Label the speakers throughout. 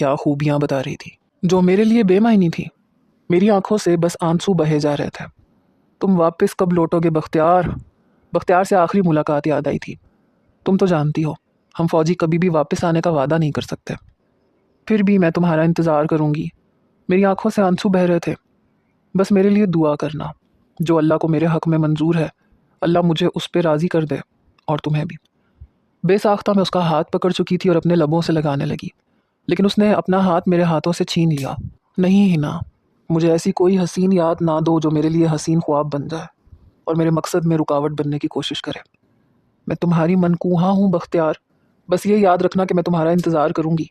Speaker 1: क्या खूबियाँ बता रही थी जो मेरे लिए बेमायनी थी। मेरी आंखों से बस आंसू बहे जा रहे थे। तुम वापस कब लौटोगे बख्तियार? बख्तियार से आखिरी मुलाकात याद आई थी। तुम तो जानती हो हम फौजी कभी भी वापस आने का वादा नहीं कर सकते। फिर भी मैं तुम्हारा इंतज़ार करूँगी। मेरी आंखों से आंसू बह रहे थे। बस मेरे लिए दुआ करना। जो अल्लाह को मेरे हक़ में मंजूर है, अल्लाह मुझे उस पर राज़ी कर दे, और तुम्हें भी। बेसाख्ता मैं उसका हाथ पकड़ चुकी थी और अपने लबों से लगाने लगी, लेकिन उसने अपना हाथ मेरे हाथों से छीन लिया। नहीं हिना, मुझे ऐसी कोई हसीन याद ना दो जो मेरे लिए हसीन ख्वाब बन जाए और मेरे मकसद में रुकावट बनने की कोशिश करे। मैं तुम्हारी मनकूहा हूँ बख्तियार। बस ये याद रखना कि मैं तुम्हारा इंतज़ार करूँगी।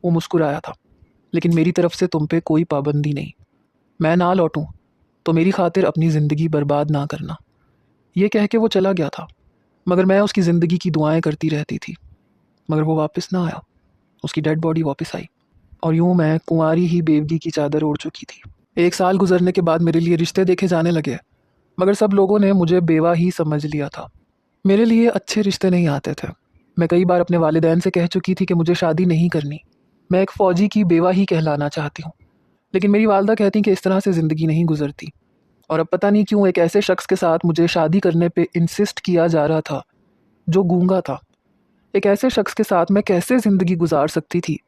Speaker 1: वो मुस्कुराया था, लेकिन मेरी तरफ से तुम पे कोई पाबंदी नहीं। मैं ना लौटूं तो मेरी खातिर अपनी ज़िंदगी बर्बाद ना करना। ये कह के वो चला गया था, मगर मैं उसकी ज़िंदगी की दुआएं करती रहती थी। मगर वो वापस ना आया। उसकी डेड बॉडी वापस आई, और यूं मैं कुंवारी ही बेवगी की चादर ओढ़ चुकी थी। 1 साल गुजरने के बाद मेरे लिए रिश्ते देखे जाने लगे, मगर सब लोगों ने मुझे बेवा ही समझ लिया था। मेरे लिए अच्छे रिश्ते नहीं आते थे। मैं कई बार अपने वालिदैन से कह चुकी थी कि मुझे शादी नहीं करनी। मैं एक फ़ौजी की बेवा ही कहलाना चाहती हूँ, लेकिन मेरी वालदा कहती कि इस तरह से ज़िंदगी नहीं गुजरती। और अब पता नहीं क्यों एक ऐसे शख्स के साथ मुझे शादी करने पे इंसिस्ट किया जा रहा था जो गूंगा था। एक ऐसे शख्स के साथ मैं कैसे ज़िंदगी गुजार सकती थी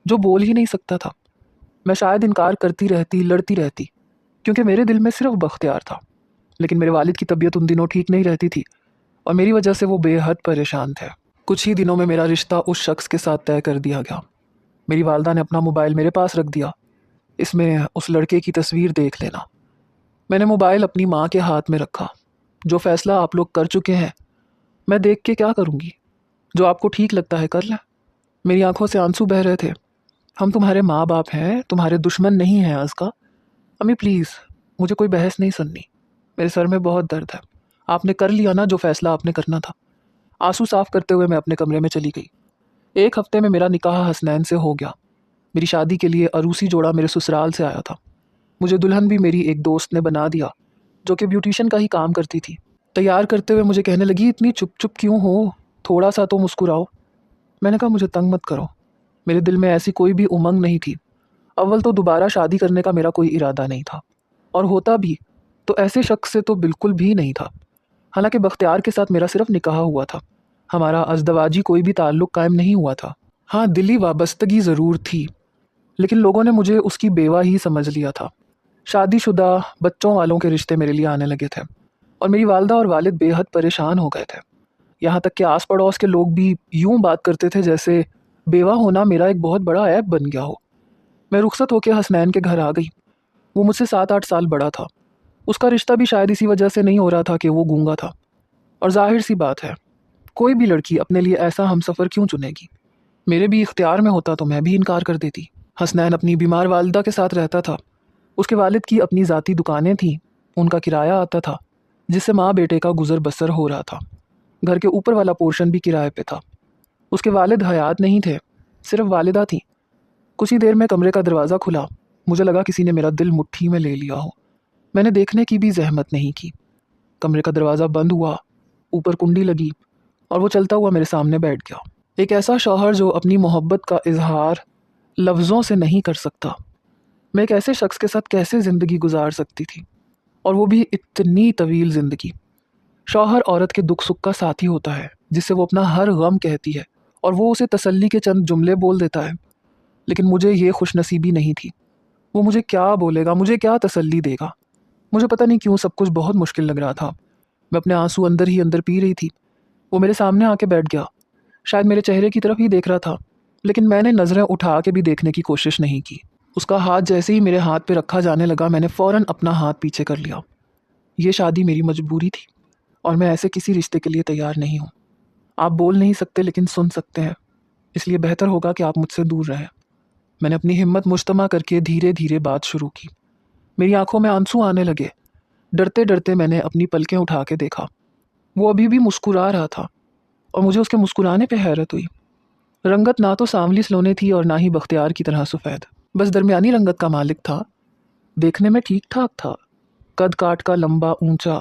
Speaker 1: जो बोल ही नहीं सकता था। मैं शायद इनकार करती रहती, लड़ती रहती, क्योंकि मेरे दिल में सिर्फ बख्तियार था। लेकिन मेरे वालिद की तबीयत उन दिनों ठीक नहीं रहती थी, और मेरी वजह से वो बेहद परेशान थे। कुछ ही दिनों में मेरा रिश्ता उस शख्स के साथ तय कर दिया गया। मेरी वालदा ने अपना मोबाइल मेरे पास रख दिया। इसमें उस लड़के की तस्वीर देख लेना। मैंने मोबाइल अपनी माँ के हाथ में रखा। जो फैसला आप लोग कर चुके हैं, मैं देख के क्या करूँगी? जो आपको ठीक लगता है कर लें। मेरी आंखों से आंसू बह रहे थे। हम तुम्हारे माँ बाप हैं, तुम्हारे दुश्मन नहीं हैं आज़का। अम्मी प्लीज़, मुझे कोई बहस नहीं सुननी। मेरे सर में बहुत दर्द है। आपने कर लिया ना जो फैसला आपने करना था। आंसू साफ करते हुए मैं अपने कमरे में चली गई। 1 हफ्ते में मेरा निकाह हसनैन से हो गया। मेरी शादी के लिए अरूसी जोड़ा मेरे ससुराल से आया था। मुझे दुल्हन भी मेरी एक दोस्त ने बना दिया, जो कि ब्यूटिशियन का ही काम करती थी। तैयार करते हुए मुझे कहने लगी, इतनी चुप चुप क्यों हो, थोड़ा सा तो मुस्कुराओ। मैंने कहा, मुझे तंग मत करो। मेरे दिल में ऐसी कोई भी उमंग नहीं थी। अव्वल तो दोबारा शादी करने का मेरा कोई इरादा नहीं था, और होता भी तो ऐसे शख्स से तो बिल्कुल भी नहीं था। हालांकि बख्तियार के साथ मेरा सिर्फ निकाह हुआ था। हमारा अज़दवाजी कोई भी ताल्लुक़ कायम नहीं हुआ था। हाँ, दिली वाबस्तगी ज़रूर थी, लेकिन लोगों ने मुझे उसकी बेवा ही समझ लिया था। शादीशुदा बच्चों वालों के रिश्ते मेरे लिए आने लगे थे, और मेरी वालदा और वालिद बेहद परेशान हो गए थे। यहाँ तक कि आस पड़ोस के लोग भी यूं बात करते थे जैसे बेवा होना मेरा एक बहुत बड़ा ऐब बन गया हो। मैं रुखसत होकर हसनैन के घर आ गई। वो मुझसे 7-8 साल बड़ा था। उसका रिश्ता भी शायद इसी वजह से नहीं हो रहा था कि वो गूंगा था। और जाहिर सी बात है, कोई भी लड़की अपने लिए ऐसा हमसफ़र क्यों चुनेगी? मेरे भी इख्तियार में होता तो मैं भी इनकार कर देती। हसनैन अपनी बीमार वालदा के साथ रहता था। उसके वालिद की अपनी ज़ाती दुकानें थीं। उनका किराया आता था, जिससे माँ बेटे का गुजर बसर हो रहा था। घर के ऊपर वाला पोर्शन भी किराए पे था। उसके वालिद हयात नहीं थे, सिर्फ वालिदा थी। कुछ ही देर में कमरे का दरवाज़ा खुला। मुझे लगा किसी ने मेरा दिल मुट्ठी में ले लिया हो। मैंने देखने की भी जहमत नहीं की। कमरे का दरवाज़ा बंद हुआ, ऊपर कुंडी लगी, और वो चलता हुआ मेरे सामने बैठ गया। एक ऐसा शौहर जो अपनी मोहब्बत का इजहार लफ्ज़ों से नहीं कर सकता। मैं एक ऐसे शख्स के साथ कैसे ज़िंदगी गुजार सकती थी, और वो भी इतनी तवील ज़िंदगी। शौहर औरत के दुख सुख का साथी होता है, जिससे वो अपना हर गम कहती है, और वो उसे तसल्ली के चंद जुमले बोल देता है। लेकिन मुझे ये खुशनसीबी नहीं थी। वो मुझे क्या बोलेगा, मुझे क्या तसल्ली देगा? मुझे पता नहीं क्यों सब कुछ बहुत मुश्किल लग रहा था। मैं अपने आंसू अंदर ही अंदर पी रही थी। वो मेरे सामने आके बैठ गया। शायद मेरे चेहरे की तरफ ही देख रहा था, लेकिन मैंने नज़रें उठा के भी देखने की कोशिश नहीं की। उसका हाथ जैसे ही मेरे हाथ पे रखा जाने लगा, मैंने फ़ौरन अपना हाथ पीछे कर लिया। ये शादी मेरी मजबूरी थी, और मैं ऐसे किसी रिश्ते के लिए तैयार नहीं हूँ। आप बोल नहीं सकते, लेकिन सुन सकते हैं, इसलिए बेहतर होगा कि आप मुझसे दूर रहें। मैंने अपनी हिम्मत मुज्तमा करके धीरे धीरे बात शुरू की। मेरी आंखों में आंसू आने लगे। डरते डरते मैंने अपनी पलकें उठा के देखा। वो अभी भी मुस्कुरा रहा था, और मुझे उसके मुस्कुराने पे हैरत हुई। रंगत ना तो सांवली सलोने थी और ना ही बख्तियार की तरह सफ़ेद, बस दरमियानी रंगत का मालिक था। देखने में ठीक ठाक था। कद काट का, लंबा, ऊंचा,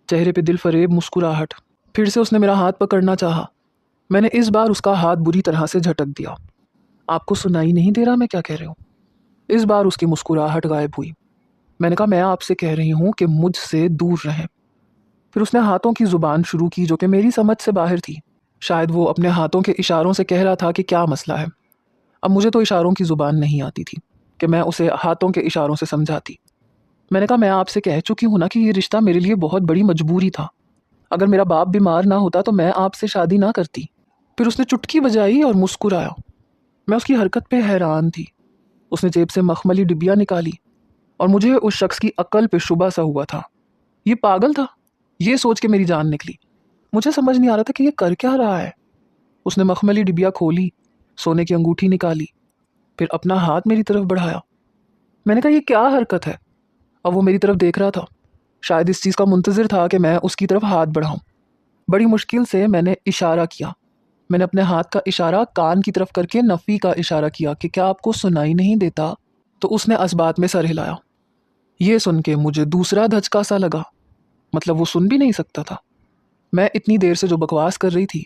Speaker 1: चेहरे पे दिल फरेब मुस्कुराहट। फिर से उसने मेरा हाथ पकड़ना चाहा। मैंने इस बार उसका हाथ बुरी तरह से झटक दिया। आपको सुनाई नहीं दे रहा मैं क्या कह रही हूँ? इस बार उसकी मुस्कुराहट गायब हुई। मैंने कहा मैं आपसे कह रही हूँ कि मुझसे दूर रहें। फिर उसने हाथों की ज़ुबान शुरू की जो कि मेरी समझ से बाहर थी। शायद वो अपने हाथों के इशारों से कह रहा था कि क्या मसला है। अब मुझे तो इशारों की ज़ुबान नहीं आती थी कि मैं उसे हाथों के इशारों से समझाती। मैंने कहा मैं आपसे कह चुकी हूँ ना कि ये रिश्ता मेरे लिए बहुत बड़ी मजबूरी था। अगर मेरा बाप बीमार ना होता तो मैं आपसे शादी ना करती। फिर उसने चुटकी बजाई और मुस्कुराया। मैं उसकी हरकत पे हैरान थी। उसने जेब से मखमली डिबिया निकाली और मुझे उस शख्स की अक्ल पे शुबा सा हुआ था। ये पागल था, ये सोच के मेरी जान निकली। मुझे समझ नहीं आ रहा था कि ये कर क्या रहा है। उसने मखमली डिबिया खोली, सोने की अंगूठी निकाली, फिर अपना हाथ मेरी तरफ बढ़ाया। मैंने कहा ये क्या हरकत है। अब वो मेरी तरफ देख रहा था, शायद इस चीज़ का मुंतज़िर था कि मैं उसकी तरफ हाथ बढ़ाऊं। बड़ी मुश्किल से मैंने इशारा किया। मैंने अपने हाथ का इशारा कान की तरफ करके नफ़ी का इशारा किया कि क्या आपको सुनाई नहीं देता। तो उसने असबात में सर हिलाया। ये सुन के मुझे दूसरा धचका सा लगा। मतलब वो सुन भी नहीं सकता था। मैं इतनी देर से जो बकवास कर रही थी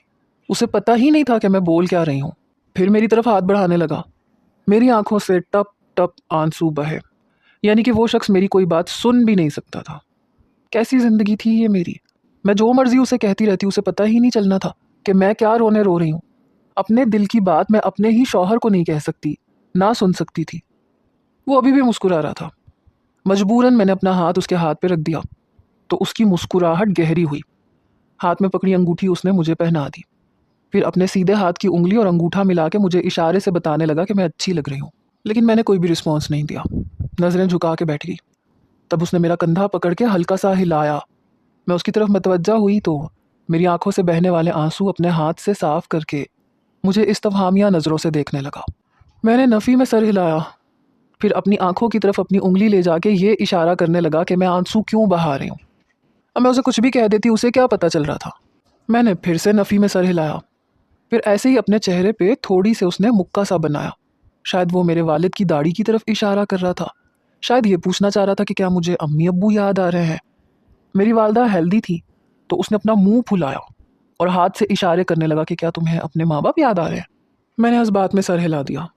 Speaker 1: उसे पता ही नहीं था कि मैं बोल क्या रही हूँ। फिर मेरी तरफ हाथ बढ़ाने लगा। मेरी आंखों से टप टप आंसू बहे। यानी कि वो शख्स मेरी कोई बात सुन भी नहीं सकता था। कैसी जिंदगी थी ये मेरी। मैं जो मर्जी उसे कहती रहती, उसे पता ही नहीं चलना था कि मैं क्या रोने रो रही हूँ। अपने दिल की बात मैं अपने ही शौहर को नहीं कह सकती, ना सुन सकती थी। वो अभी भी मुस्कुरा रहा था। मजबूरन मैंने अपना हाथ उसके हाथ पे रख दिया तो उसकी मुस्कुराहट गहरी हुई। हाथ में पकड़ी अंगूठी उसने मुझे पहना दी। फिर अपने सीधे हाथ की उंगली और अंगूठा मिला के मुझे इशारे से बताने लगा कि मैं अच्छी लग रही हूँ। लेकिन मैंने कोई भी रिस्पॉन्स नहीं दिया, नज़रें झुका के बैठ गई। तब उसने मेरा कंधा पकड़ के हल्का सा हिलाया। मैं उसकी तरफ मतवज्जा हुई तो मेरी आंखों से बहने वाले आंसू अपने हाथ से साफ करके मुझे इस्तफहामिया नज़रों से देखने लगा। मैंने नफ़ी में सर हिलाया, फिर अपनी आंखों की तरफ अपनी उंगली ले जाके ये इशारा करने लगा कि मैं आंसू क्यों बहा रही हूँ। अब मैं उसे कुछ भी कह देती, उसे क्या पता चल रहा था। मैंने फिर से नफ़ी में सर हिलाया। फिर ऐसे ही अपने चेहरे पे थोड़ी से उसने मुक्का सा बनाया। शायद वो मेरे वालिद की दाढ़ी की तरफ इशारा कर रहा था। शायद ये पूछना चाह रहा था कि क्या मुझे अम्मी अब्बू याद आ रहे हैं। मेरी वालदा हेल्दी थी तो उसने अपना मुंह फुलाया और हाथ से इशारे करने लगा कि क्या तुम्हें अपने माँ बाप याद आ रहे हैं। मैंने इस बात में सर हिला दिया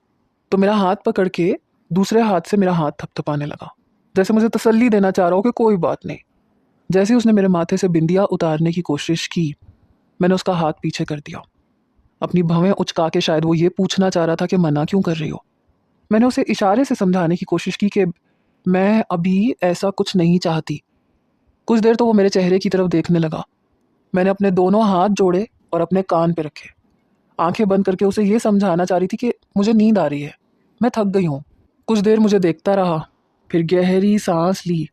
Speaker 1: तो मेरा हाथ पकड़ के दूसरे हाथ से मेरा हाथ थपथपाने लगा, जैसे मुझे तसल्ली देना चाह रहा हो कि कोई बात नहीं। जैसे ही उसने मेरे माथे से बिंदिया उतारने की कोशिश की, मैंने उसका हाथ पीछे कर दिया। अपनी भवें उचका के शायद वो ये पूछना चाह रहा था कि मना क्यों कर रही हो। मैंने उसे इशारे से समझाने की कोशिश की कि मैं अभी ऐसा कुछ नहीं चाहती। कुछ देर तो वो मेरे चेहरे की तरफ देखने लगा। मैंने अपने दोनों हाथ जोड़े और अपने कान पे रखे, आंखें बंद करके उसे ये समझाना चाह रही थी कि मुझे नींद आ रही है, मैं थक गई हूँ। कुछ देर मुझे देखता रहा, फिर गहरी सांस ली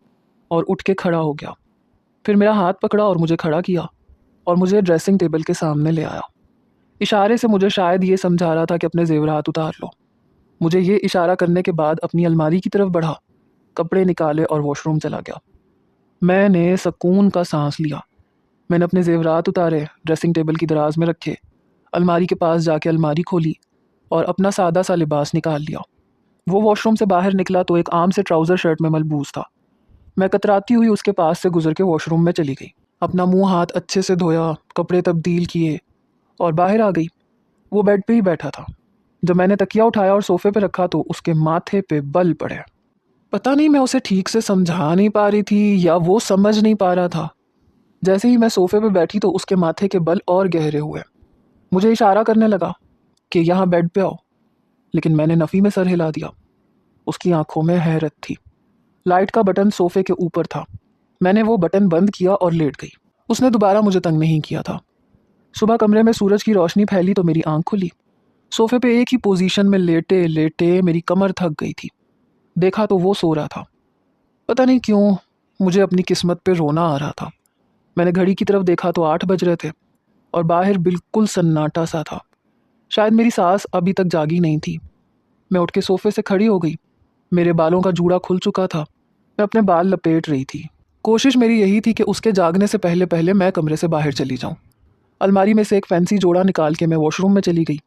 Speaker 1: और उठ के खड़ा हो गया। फिर मेरा हाथ पकड़ा और मुझे खड़ा किया और मुझे ड्रेसिंग टेबल के सामने ले आया। इशारे से मुझे शायद ये समझा रहा था कि अपने ज़ेवरात उतार लो। मुझे ये इशारा करने के बाद अपनी अलमारी की तरफ बढ़ा, कपड़े निकाले और वॉशरूम चला गया। मैंने सुकून का सांस लिया। मैंने अपने ज़ेवरात उतारे, ड्रेसिंग टेबल की दराज में रखे, अलमारी के पास जाके अलमारी खोली और अपना सादा सा लिबास निकाल लिया। वो वॉशरूम से बाहर निकला तो एक आम से ट्राउज़र शर्ट में मलबूस था। मैं कतराती हुई उसके पास से गुजर के वॉशरूम में चली गई। अपना मुंह हाथ अच्छे से धोया, कपड़े तब्दील किए और बाहर आ गई। वो बेड पे ही बैठा था। जब मैंने तकिया उठाया और सोफे पे रखा तो उसके माथे पे बल पड़े। पता नहीं मैं उसे ठीक से समझा नहीं पा रही थी या वो समझ नहीं पा रहा था। जैसे ही मैं सोफे पे बैठी तो उसके माथे के बल और गहरे हुए। मुझे इशारा करने लगा कि यहाँ बेड पे आओ, लेकिन मैंने नफ़ी में सर हिला दिया। उसकी आंखों में हैरत थी। लाइट का बटन सोफे के ऊपर था। मैंने वो बटन बंद किया और लेट गई। उसने दोबारा मुझे तंग नहीं किया था। सुबह कमरे में सूरज की रोशनी फैली तो मेरी आंख खुली। सोफे पे एक ही पोजीशन में लेटे लेटे मेरी कमर थक गई थी। देखा तो वो सो रहा था। पता नहीं क्यों मुझे अपनी किस्मत पे रोना आ रहा था। मैंने घड़ी की तरफ देखा तो 8 बज रहे थे और बाहर बिल्कुल सन्नाटा सा था। शायद मेरी सास अभी तक जागी नहीं थी। मैं उठ के सोफे से खड़ी हो गई। मेरे बालों का जूड़ा खुल चुका था। मैं अपने बाल लपेट रही थी। कोशिश मेरी यही थी कि उसके जागने से पहले पहले मैं कमरे से बाहर चली जाऊं। अलमारी में से एक फैंसी जोड़ा निकाल के मैं वॉशरूम में चली गई,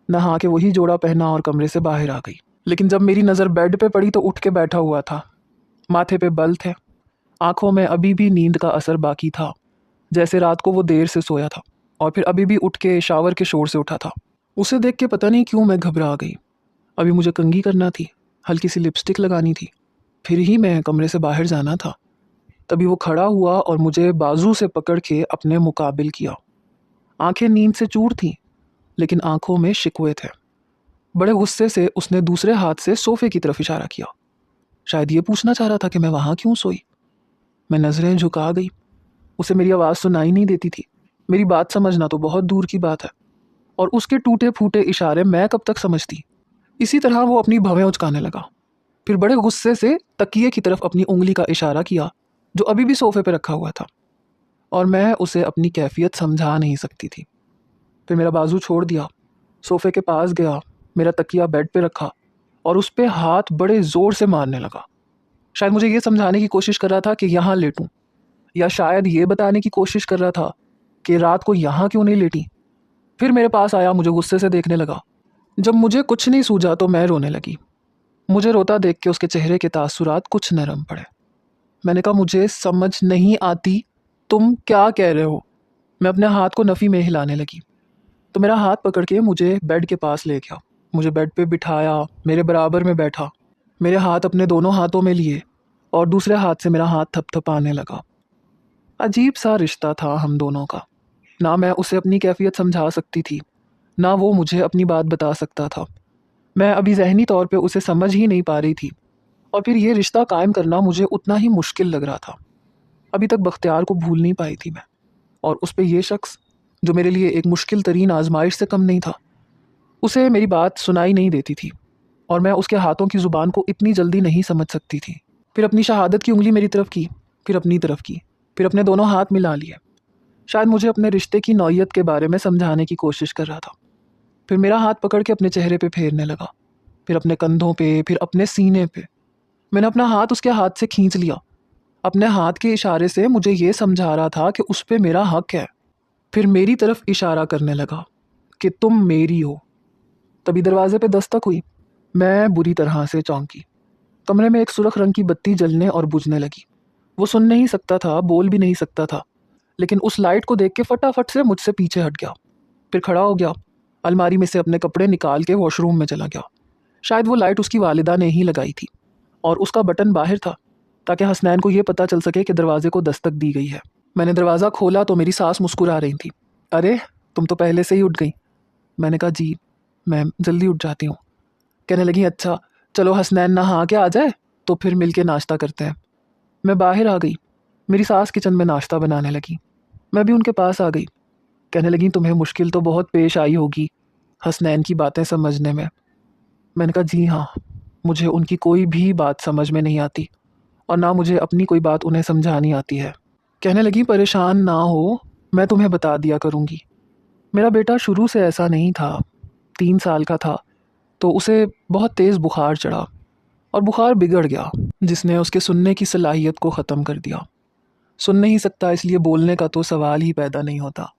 Speaker 1: नहा के वही जोड़ा पहना और कमरे से बाहर आ गई। लेकिन जब मेरी नज़र बेड पे पड़ी तो उठ के बैठा हुआ था। माथे पे बल थे, आंखों में अभी भी नींद का असर बाकी था, जैसे रात को वो देर से सोया था और फिर अभी भी उठ के शावर के शोर से उठा था। उसे देख के पता नहीं क्यों मैं घबरा गई। अभी मुझे कंघी करना थी, हल्की सी लिपस्टिक लगानी थी, फिर ही मैं कमरे से बाहर जाना था। तभी वो खड़ा हुआ और मुझे बाजू से पकड़ के अपने मुकाबिल किया। आंखें नींद से चूर थीं, लेकिन आंखों में शिकवे थे। बड़े गुस्से से उसने दूसरे हाथ से सोफे की तरफ इशारा किया। शायद ये पूछना चाह रहा था कि मैं वहाँ क्यों सोई। मैं नज़रें झुका गई। उसे मेरी आवाज़ सुनाई नहीं देती थी। मेरी बात समझना तो बहुत दूर की बात है, और उसके टूटे फूटे इशारे मैं कब तक समझती। इसी तरह वो अपनी भवें उचकाने लगा। फिर बड़े गुस्से से तकिए की तरफ अपनी उंगली का इशारा किया, जो अभी भी सोफे पर रखा हुआ था, और मैं उसे अपनी कैफियत समझा नहीं सकती थी। फिर मेरा बाजू छोड़ दिया, सोफे के पास गया, मेरा तकिया बेड पे रखा और उस पे हाथ बड़े ज़ोर से मारने लगा। शायद मुझे ये समझाने की कोशिश कर रहा था कि यहाँ लेटूं, या शायद ये बताने की कोशिश कर रहा था कि रात को यहाँ क्यों नहीं लेटी। फिर मेरे पास आया, मुझे गुस्से से देखने लगा। जब मुझे कुछ नहीं सूझा तो मैं रोने लगी। मुझे रोता देख के उसके चेहरे के तासुरात कुछ नरम पड़े। मैंने कहा, मुझे समझ नहीं आती तुम क्या कह रहे हो। मैं अपने हाथ को नफ़ी में हिलाने लगी तो मेरा हाथ पकड़ के मुझे बेड के पास ले गया। मुझे बेड पे बिठाया, मेरे बराबर में बैठा, मेरे हाथ अपने दोनों हाथों में लिए और दूसरे हाथ से मेरा हाथ थपथपाने लगा। अजीब सा रिश्ता था हम दोनों का। ना मैं उसे अपनी कैफियत समझा सकती थी, ना वो मुझे अपनी बात बता सकता था। मैं अभी ज़हनी तौर पे उसे समझ ही नहीं पा रही थी, और फिर ये रिश्ता कायम करना मुझे उतना ही मुश्किल लग रहा था। अभी तक बख्तियार को भूल नहीं पाई थी मैं, और उस पे ये शख्स जो मेरे लिए एक मुश्किल तरीन आजमाइश से कम नहीं था। उसे मेरी बात सुनाई नहीं देती थी, और मैं उसके हाथों की ज़ुबान को इतनी जल्दी नहीं समझ सकती थी। फिर अपनी शहादत की उंगली मेरी तरफ की, फिर अपनी तरफ की, फिर अपने दोनों हाथ मिला लिए। शायद मुझे अपने रिश्ते की नौयत के बारे में समझाने की कोशिश कर रहा था। फिर मेरा हाथ पकड़ के अपने चेहरे पे फेरने लगा, फिर अपने कंधों पे, फिर अपने सीने पे। मैंने अपना हाथ उसके हाथ से खींच लिया। अपने हाथ के इशारे से मुझे ये समझा रहा था कि उस पे मेरा हक है। फिर मेरी तरफ इशारा करने लगा कि तुम मेरी हो। तभी दरवाजे पे दस्तक हुई। मैं बुरी तरह से चौंकी। कमरे में एक सुर्ख रंग की बत्ती जलने और बुझने लगी। वो सुन नहीं सकता था, बोल भी नहीं सकता था, लेकिन उस लाइट को देख के फटाफट से मुझसे पीछे हट गया। फिर खड़ा हो गया, अलमारी में से अपने कपड़े निकाल के वॉशरूम में चला गया। शायद वो लाइट उसकी वालिदा ने ही लगाई थी, और उसका बटन बाहर था ताकि हसनैन को ये पता चल सके कि दरवाजे को दस्तक दी गई है। मैंने दरवाज़ा खोला तो मेरी सास मुस्कुरा रही थी। अरे, तुम तो पहले से ही उठ गई। मैंने कहा, जी मैं जल्दी उठ जाती हूँ। कहने लगी, अच्छा चलो हसनैन नहा के आ जाए तो फिर मिल के नाश्ता करते हैं। मैं बाहर आ गई। मेरी सास किचन में नाश्ता बनाने लगी। मैं भी उनके पास आ गई। कहने लगी, तुम्हें मुश्किल तो बहुत पेश आई होगी हसनैन की बातें समझने में। मैंने कहा, जी हाँ, मुझे उनकी कोई भी बात समझ में नहीं आती, और ना मुझे अपनी कोई बात उन्हें समझानी आती है। कहने लगी, परेशान ना हो, मैं तुम्हें बता दिया करूँगी। मेरा बेटा शुरू से ऐसा नहीं था। 3 साल का था तो उसे बहुत तेज़ बुखार चढ़ा, और बुखार बिगड़ गया, जिसने उसके सुनने की सलाहियत को ख़त्म कर दिया। सुन नहीं सकता, इसलिए बोलने का तो सवाल ही पैदा नहीं होता।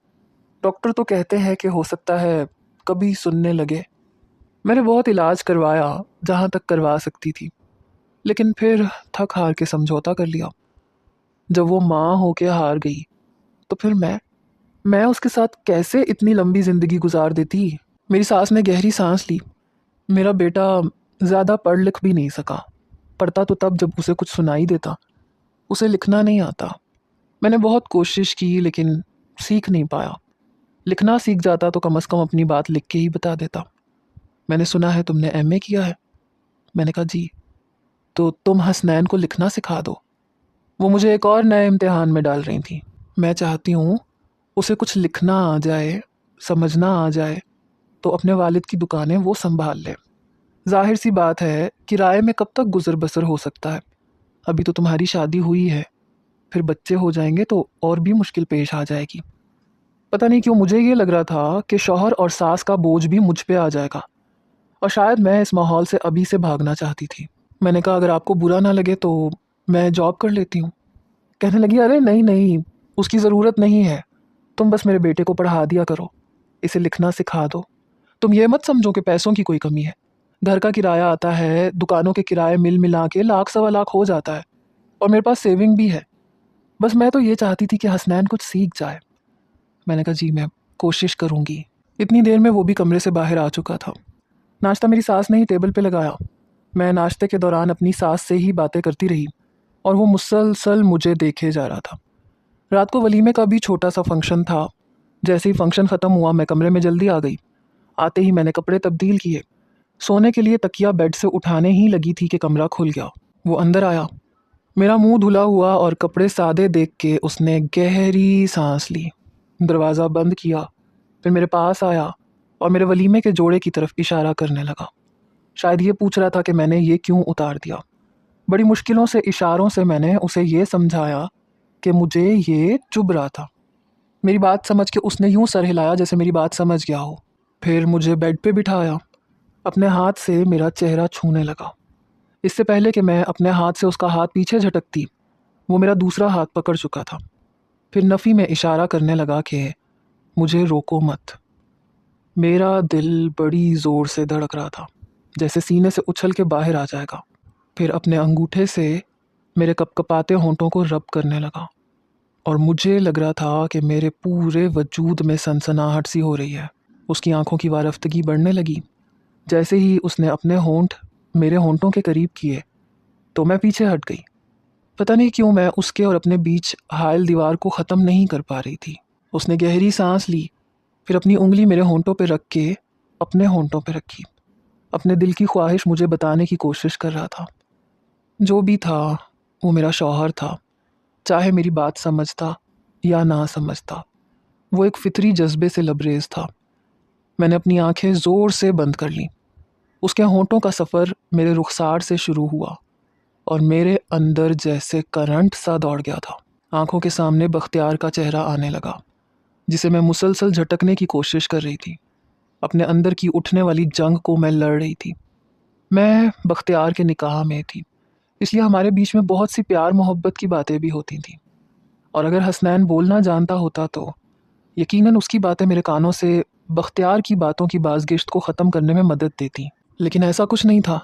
Speaker 1: डॉक्टर तो कहते हैं कि हो सकता है कभी सुनने लगे। मैंने बहुत इलाज करवाया जहाँ तक करवा सकती थी, लेकिन फिर थक हार के समझौता कर लिया। जब वो माँ होके हार गई तो फिर मैं उसके साथ कैसे इतनी लंबी ज़िंदगी गुजार देती। मेरी सास ने गहरी सांस ली। मेरा बेटा ज़्यादा पढ़ लिख भी नहीं सका। पढ़ता तो तब जब उसे कुछ सुनाई देता। उसे लिखना नहीं आता। मैंने बहुत कोशिश की लेकिन सीख नहीं पाया। लिखना सीख जाता तो कम से कम अपनी बात लिख के ही बता देता। मैंने सुना है तुमने एमए किया है। मैंने कहा, जी। तो तुम हसनैन को लिखना सिखा दो। वो मुझे एक और नए इम्तिहान में डाल रही थी। मैं चाहती हूँ उसे कुछ लिखना आ जाए, समझना आ जाए, तो अपने वालिद की दुकानें वो संभाल ले। जाहिर सी बात है, किराए में कब तक गुजर बसर हो सकता है। अभी तो तुम्हारी शादी हुई है, फिर बच्चे हो जाएंगे तो और भी मुश्किल पेश आ जाएगी। पता नहीं क्यों मुझे ये लग रहा था कि शौहर और सास का बोझ भी मुझ पे आ जाएगा, और शायद मैं इस माहौल से अभी से भागना चाहती थी। मैंने कहा, अगर आपको बुरा ना लगे तो मैं जॉब कर लेती हूँ। कहने लगी, अरे नहीं नहीं, उसकी ज़रूरत नहीं है। तुम बस मेरे बेटे को पढ़ा दिया करो, इसे लिखना सिखा दो। तुम ये मत समझो कि पैसों की कोई कमी है। घर का किराया आता है, दुकानों के किराए मिल मिला के लाख सवा लाख हो जाता है, और मेरे पास सेविंग भी है। बस मैं तो ये चाहती थी कि हसनैन कुछ सीख जाए। मैंने कहा, जी मैं कोशिश करूँगी। इतनी देर में वो भी कमरे से बाहर आ चुका था। नाश्ता मेरी सास ने ही टेबल पे लगाया। मैं नाश्ते के दौरान अपनी सास से ही बातें करती रही और वो मुसलसल मुझे देखे जा रहा था। रात को वलीमे का भी छोटा सा फंक्शन था। जैसे ही फंक्शन ख़त्म हुआ मैं कमरे में जल्दी आ गई। आते ही मैंने कपड़े तब्दील किए। सोने के लिए तकिया बेड से उठाने ही लगी थी कि कमरा खुल गया। वो अंदर आया। मेरा मुंह धुला हुआ और कपड़े सादे देख के उसने गहरी सांस ली। दरवाज़ा बंद किया, फिर मेरे पास आया और मेरे वलीमे के जोड़े की तरफ इशारा करने लगा। शायद ये पूछ रहा था कि मैंने ये क्यों उतार दिया। बड़ी मुश्किलों से इशारों से मैंने उसे ये समझाया कि मुझे ये चुभ रहा था। मेरी बात समझ के उसने यूं सर हिलाया जैसे मेरी बात समझ गया हो। फिर मुझे बेड पे बिठाया, अपने हाथ से मेरा चेहरा छूने लगा। इससे पहले कि मैं अपने हाथ से उसका हाथ पीछे झटकती, वो मेरा दूसरा हाथ पकड़ चुका था। फिर नफ़ी में इशारा करने लगा कि मुझे रोको मत। मेरा दिल बड़ी ज़ोर से धड़क रहा था, जैसे सीने से उछल के बाहर आ जाएगा। फिर अपने अंगूठे से मेरे कपकपाते होंठों को रब करने लगा और मुझे लग रहा था कि मेरे पूरे वजूद में सनसनाहट सी हो रही है। उसकी आंखों की वारफ्तगी बढ़ने लगी। जैसे ही उसने अपने होंठ मेरे होंठों के करीब किए तो मैं पीछे हट गई। पता नहीं क्यों मैं उसके और अपने बीच हायल दीवार को ख़त्म नहीं कर पा रही थी। उसने गहरी सांस ली, फिर अपनी उंगली मेरे होंठों पे रख के अपने होंठों पे रखी। अपने दिल की ख्वाहिश मुझे बताने की कोशिश कर रहा था। जो भी था वो मेरा शौहर था, चाहे मेरी बात समझता या ना समझता। वो एक फितरी जज्बे से लबरेज था। मैंने अपनी आंखें ज़ोर से बंद कर लीं। उसके होंठों का सफ़र मेरे रुखसार से शुरू हुआ और मेरे अंदर जैसे करंट सा दौड़ गया था। आंखों के सामने बख्तियार का चेहरा आने लगा, जिसे मैं मुसलसल झटकने की कोशिश कर रही थी। अपने अंदर की उठने वाली जंग को मैं लड़ रही थी। मैं बख्तियार के निकाह में थी, इसलिए हमारे बीच में बहुत सी प्यार मोहब्बत की बातें भी होती थीं। और अगर हसनैन बोलना जानता होता तो यकीनन उसकी बातें मेरे कानों से बख्तियार की बातों की बाज़गिश्त को ख़त्म करने में मदद देती। लेकिन ऐसा कुछ नहीं था।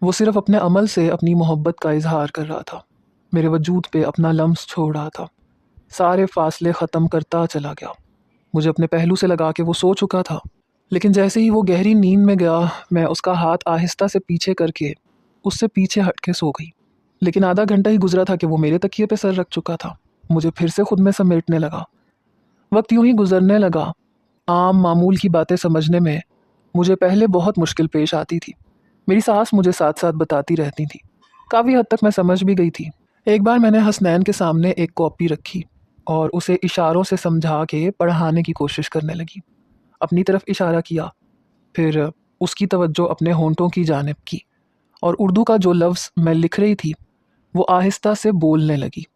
Speaker 1: वो सिर्फ अपने अमल से अपनी मोहब्बत का इजहार कर रहा था, मेरे वजूद पे अपना लम्स छोड़ रहा था, सारे फासले ख़त्म करता चला गया। मुझे अपने पहलू से लगा कि वो सो चुका था, लेकिन जैसे ही वो गहरी नींद में गया मैं उसका हाथ आहिस्ता से पीछे करके उससे पीछे हट के सो गई। लेकिन आधा घंटा ही गुजरा था कि वो मेरे तकिए पे सर रख चुका था। मुझे फिर से खुद में समेटने लगा। वक्त यूं ही गुजरने लगा। आम मामूल की बातें समझने में मुझे पहले बहुत मुश्किल पेश आती थी। मेरी सास मुझे साथ साथ बताती रहती थी। काफ़ी हद तक मैं समझ भी गई थी। एक बार मैंने हसनैन के सामने एक कॉपी रखी और उसे इशारों से समझा के पढ़ाने की कोशिश करने लगी। अपनी तरफ इशारा किया, फिर उसकी तवज्जो अपने होंठों की जानिब की और उर्दू का जो लफ्ज़ मैं लिख रही थी वो आहिस्ता से बोलने लगी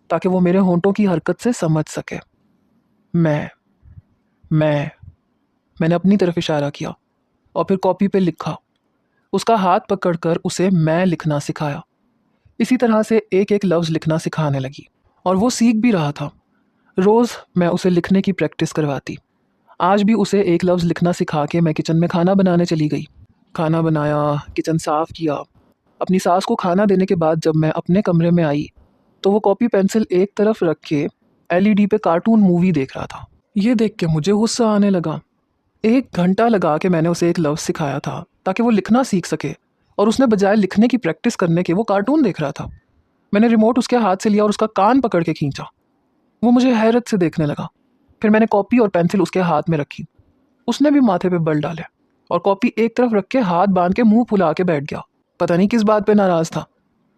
Speaker 1: ताकि वो मेरे होंठों की हरकत से समझ सके। मैं मैं मैंने अपनी तरफ इशारा किया और फिर कॉपी पे लिखा। उसका हाथ पकड़कर उसे मैं लिखना सिखाया। इसी तरह से एक एक लफ्ज़ लिखना सिखाने लगी और वो सीख भी रहा था। रोज़ मैं उसे लिखने की प्रैक्टिस करवाती। आज भी उसे एक लफ्ज़ लिखना सिखा के मैं किचन में खाना बनाने चली गई। खाना बनाया, किचन साफ़ किया। अपनी सास को खाना देने के बाद जब मैं अपने कमरे में आई तो वो कॉपी पेंसिल एक तरफ रख के एलईडी पे कार्टून मूवी देख रहा था। ये देख के मुझे गुस्सा आने लगा। 1 घंटा लगा के मैंने उसे एक लफ्ज़ सिखाया था ताकि वो लिखना सीख सके, और उसने बजाय लिखने की प्रैक्टिस करने के वो कार्टून देख रहा था। मैंने रिमोट उसके हाथ से लिया और उसका कान पकड़ के खींचा। वो मुझे हैरत से देखने लगा। फिर मैंने कॉपी और पेंसिल उसके हाथ में रखी। उसने भी माथे पे बल डाले और कॉपी एक तरफ रख के हाथ बांध के मुंह फुला के बैठ गया। पता नहीं किस बात पे नाराज़ था।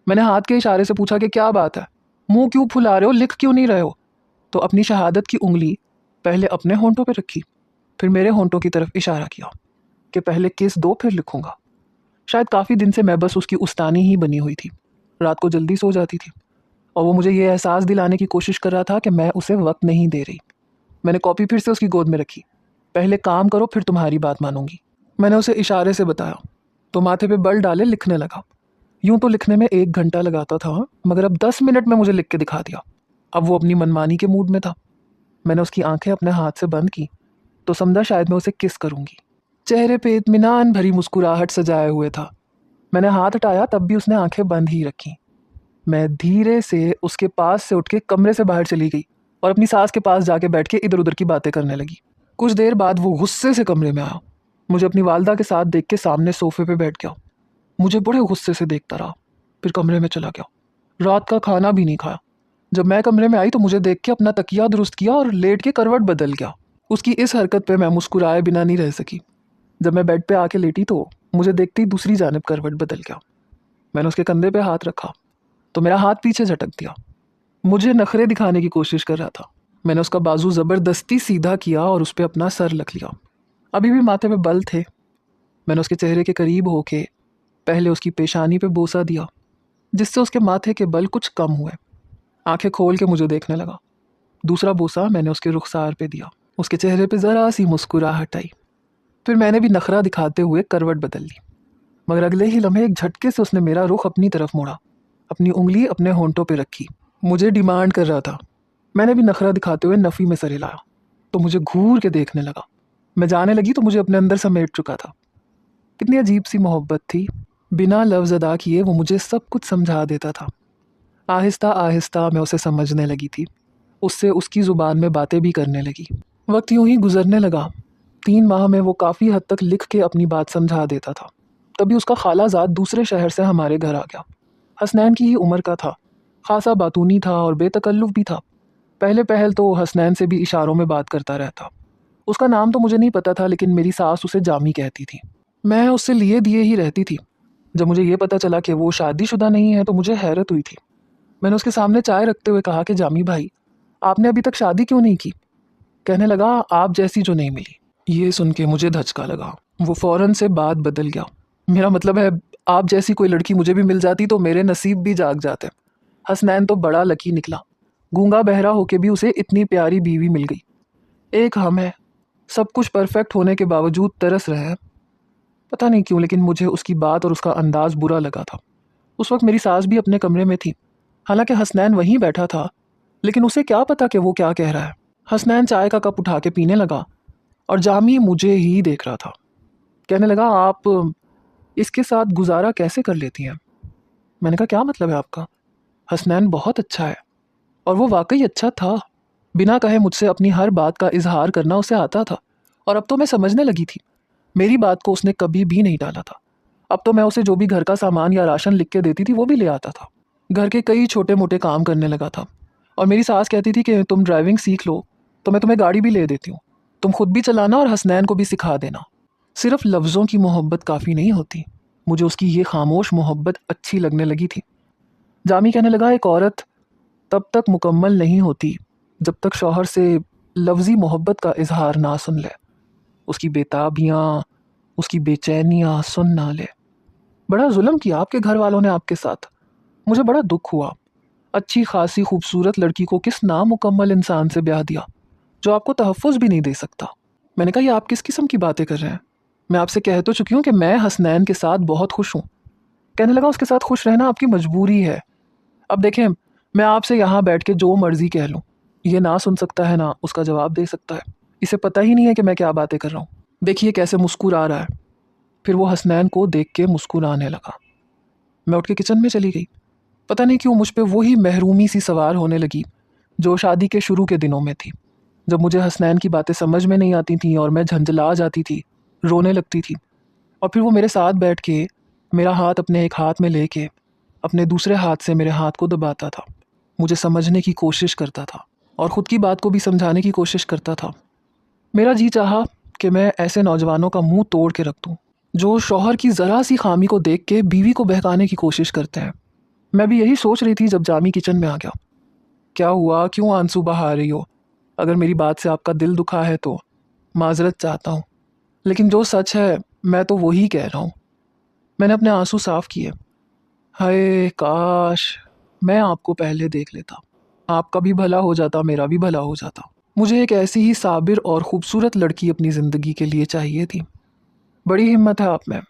Speaker 1: मैंने हाथ के इशारे से पूछा कि क्या बात है, मुंह क्यों फुला रहे हो, लिख क्यों नहीं रहे हो? तो अपनी शहादत की उंगली पहले अपने होंठों पे रखी, फिर मेरे होंठों की तरफ इशारा किया कि पहले किस दो फिर लिखूंगा। शायद काफ़ी दिन से मैं बस उसकी उस्तानी ही बनी हुई थी। रात को जल्दी सो जाती थी और वो मुझे ये एहसास दिलाने की कोशिश कर रहा था कि मैं उसे वक्त नहीं दे रही। मैंने कॉपी फिर से उसकी गोद में रखी। पहले काम करो फिर तुम्हारी बात मानूंगी, मैंने उसे इशारे से बताया। तो माथे पे बल डाले लिखने लगा। यूं तो लिखने में 1 घंटा लगाता था, मगर अब 10 मिनट में मुझे लिख के दिखा दिया। अब वो अपनी मनमानी के मूड में था। मैंने उसकी आंखें अपने हाथ से बंद की तो समझा शायद मैं उसे किस करूंगी। चेहरे पे इत्मीनान भरी मुस्कुराहट सजाए हुए था। मैंने हाथ हटाया तब भी उसने आंखें बंद ही रखी। मैं धीरे से उसके पास से उठ के कमरे से बाहर चली गई और अपनी सास के पास जाके बैठ के इधर उधर की बातें करने लगी। कुछ देर बाद वो गुस्से से कमरे में आया मुझे अपनी वालदा के साथ देख के सामने सोफे पे बैठ गया। मुझे बड़े गुस्से से देखता रहा, फिर कमरे में चला गया। रात का खाना भी नहीं खाया। जब मैं कमरे में आई तो मुझे देख के अपना तकिया दुरुस्त किया और लेट के करवट बदल गया। उसकी इस हरकत पे मैं मुस्कुराए बिना नहीं रह सकी। जब मैं बेड पे आके लेटी तो मुझे देखते ही दूसरी जानब करवट बदल गया। मैंने उसके कंधे पे हाथ रखा तो मेरा हाथ पीछे झटक दिया। मुझे नखरे दिखाने की कोशिश कर रहा था। मैंने उसका बाजू ज़बरदस्ती सीधा किया और उस पर अपना सर रख लिया। अभी भी माथे पे बल थे। मैंने उसके चेहरे के करीब होके पहले उसकी पेशानी पे बोसा दिया, जिससे उसके माथे के बल कुछ कम हुए। आंखें खोल के मुझे देखने लगा। दूसरा बोसा मैंने उसके रुखसार पे दिया। उसके चेहरे पे ज़रा सी मुस्कुराहट आई। फिर मैंने भी नखरा दिखाते हुए करवट बदल ली, मगर अगले ही लम्हे एक झटके से उसने मेरा रुख अपनी तरफ मोड़ा, अपनी उंगली अपने होंठों पे रखी। मुझे डिमांड कर रहा था। मैंने भी नखरा दिखाते हुए नफ़ी में सर हिलाया तो मुझे घूर के देखने लगा। मैं जाने लगी तो मुझे अपने अंदर समेट चुका था। कितनी अजीब सी मोहब्बत थी। बिना लफ्ज़ अदा किए वो मुझे सब कुछ समझा देता था। आहिस्ता आहिस्ता मैं उसे समझने लगी थी। उससे उसकी ज़ुबान में बातें भी करने लगी। वक्त यूं ही गुजरने लगा। 3 माह में वो काफ़ी हद तक लिख के अपनी बात समझा देता था। तभी उसका खालाजाद दूसरे शहर से हमारे घर आ गया। हसनैन की ही उम्र का था। खासा बातूनी था और बेतकल्लुफ़ भी था। पहले पहल तो हसनैन से भी इशारों में बात करता रहता। उसका नाम तो मुझे नहीं पता था, लेकिन मेरी सास उसे जामी कहती थी। मैं उससे लिए दिए ही रहती थी। जब मुझे ये पता चला कि वो शादीशुदा नहीं है तो मुझे हैरत हुई थी। मैंने उसके सामने चाय रखते हुए कहा कि जामी भाई, आपने अभी तक शादी क्यों नहीं की? कहने लगा, आप जैसी जो नहीं मिली। ये सुन के मुझे धचका लगा। वो फौरन से बात बदल गया। मेरा मतलब है, आप जैसी कोई लड़की मुझे भी मिल जाती तो मेरे नसीब भी जाग जाते। हसनैन तो बड़ा लकी निकला। गूंगा बहरा होके भी उसे इतनी प्यारी बीवी मिल गई। एक हम है, सब कुछ परफेक्ट होने के बावजूद तरस रहे हैं। पता नहीं क्यों, लेकिन मुझे उसकी बात और उसका अंदाज बुरा लगा था। उस वक्त मेरी सास भी अपने कमरे में थी। हालांकि हसनैन वहीं बैठा था, लेकिन उसे क्या पता कि वो क्या कह रहा है। हसनैन चाय का कप उठा के पीने लगा और जामी मुझे ही देख रहा था। कहने लगा, आप इसके साथ गुजारा कैसे कर लेती हैं? मैंने कहा, क्या मतलब है आपका? हसनैन बहुत अच्छा है। और वो वाकई अच्छा था। बिना कहे मुझसे अपनी हर बात का इजहार करना उसे आता था। और अब तो मैं समझने लगी थी, मेरी बात को उसने कभी भी नहीं टाला था। अब तो मैं उसे जो भी घर का सामान या राशन लिख के देती थी वो भी ले आता था। घर के कई छोटे मोटे काम करने लगा था। और मेरी सास कहती थी कि तुम ड्राइविंग सीख लो तो मैं तुम्हें गाड़ी भी ले देती हूँ, तुम खुद भी चलाना और हसनैन को भी सिखा देना। सिर्फ लफ्ज़ों की मोहब्बत काफ़ी नहीं होती। मुझे उसकी ये खामोश मोहब्बत अच्छी लगने लगी थी। जामी कहने लगा, एक औरत तब तक मुकम्मल नहीं होती जब तक शौहर से लफ्ज़ी मोहब्बत का इजहार ना सुन ले, उसकी बेताबियाँ, उसकी बेचैनियाँ सुन ना ले। बड़ा जुल्म किया आपके घर वालों ने आपके साथ। मुझे बड़ा दुख हुआ। अच्छी खासी खूबसूरत लड़की को किस नामुकम्मल इंसान से ब्याह दिया जो आपको तहफ़्फ़ुज़ भी नहीं दे सकता। मैंने कहा, ये आप किस किस्म की बातें कर रहे हैं? मैं आपसे कह तो चुकी हूँ कि मैं हसनैन के साथ बहुत खुश हूँ। कहने लगा, उसके साथ खुश रहना आपकी मजबूरी है। अब देखें, मैं आपसे यहाँ बैठ के जो मर्जी कह लूँ, ये ना सुन सकता है ना उसका जवाब दे सकता है। इसे पता ही नहीं है कि मैं क्या बातें कर रहा हूँ। देखिए कैसे मुस्कुरा रहा है। फिर वो हसनैन को देख के मुस्कुराने लगा। मैं उठ के किचन में चली गई। पता नहीं क्यों मुझ पे वही महरूमी सी सवार होने लगी जो शादी के शुरू के दिनों में थी, जब मुझे हसनैन की बातें समझ में नहीं आती थीं और मैं झंझला जाती थी, रोने लगती थी। और फिर वो मेरे साथ बैठ के मेरा हाथ अपने एक हाथ में लेके अपने दूसरे हाथ से मेरे हाथ को दबाता था, मुझे समझने की कोशिश करता था और ख़ुद की बात को भी समझाने की कोशिश करता था। मेरा जी चाहा कि मैं ऐसे नौजवानों का मुंह तोड़ के रख दूँ जो शौहर की ज़रा सी खामी को देख के बीवी को बहकाने की कोशिश करते हैं। मैं भी यही सोच रही थी जब जामी किचन में आ गया। क्या हुआ, क्यों आंसू बहा रही हो? अगर मेरी बात से आपका दिल दुखा है तो माजरत चाहता हूँ, लेकिन जो सच है मैं तो वही कह रहा हूँ। मैंने अपने आंसू साफ किए। हाय काश मैं आपको पहले देख लेता, आपका भी भला हो जाता, मेरा भी भला हो जाता। मुझे एक ऐसी ही साबिर और ख़ूबसूरत लड़की अपनी ज़िंदगी के लिए चाहिए थी। बड़ी हिम्मत है आप में।